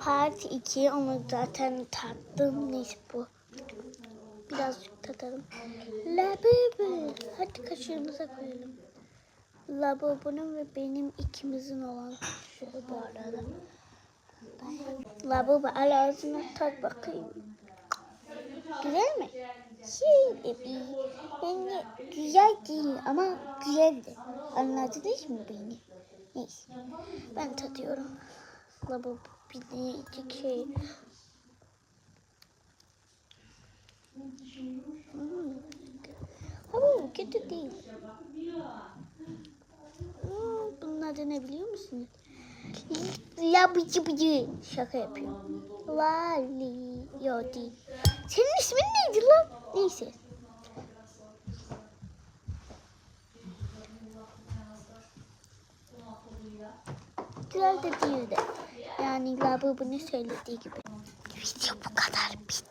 Part 2 onu zaten tattım. Neyse bu. Birazcık tatalım. Labubu. Hadi kaşığımıza koyalım. Labubu'nun ve benim ikimizin olan şu bu arada. Labubu al ağzına tat bakayım. Güzel mi? Yani güzel değil ama güzeldi. Anladınız mı beni? Neyse. Ben tadıyorum. Labubu bilecek şey. Ama kötü değil. Bunun adı ne biliyor musunuz? Labıcı bıcı. Şaka yapıyorum. Lali. Yok değil. Senin ismin neydi lan? Neyse. Güzel de değildi. Yani Labubu'nun söylediği gibi. Video bu kadar. Bitti.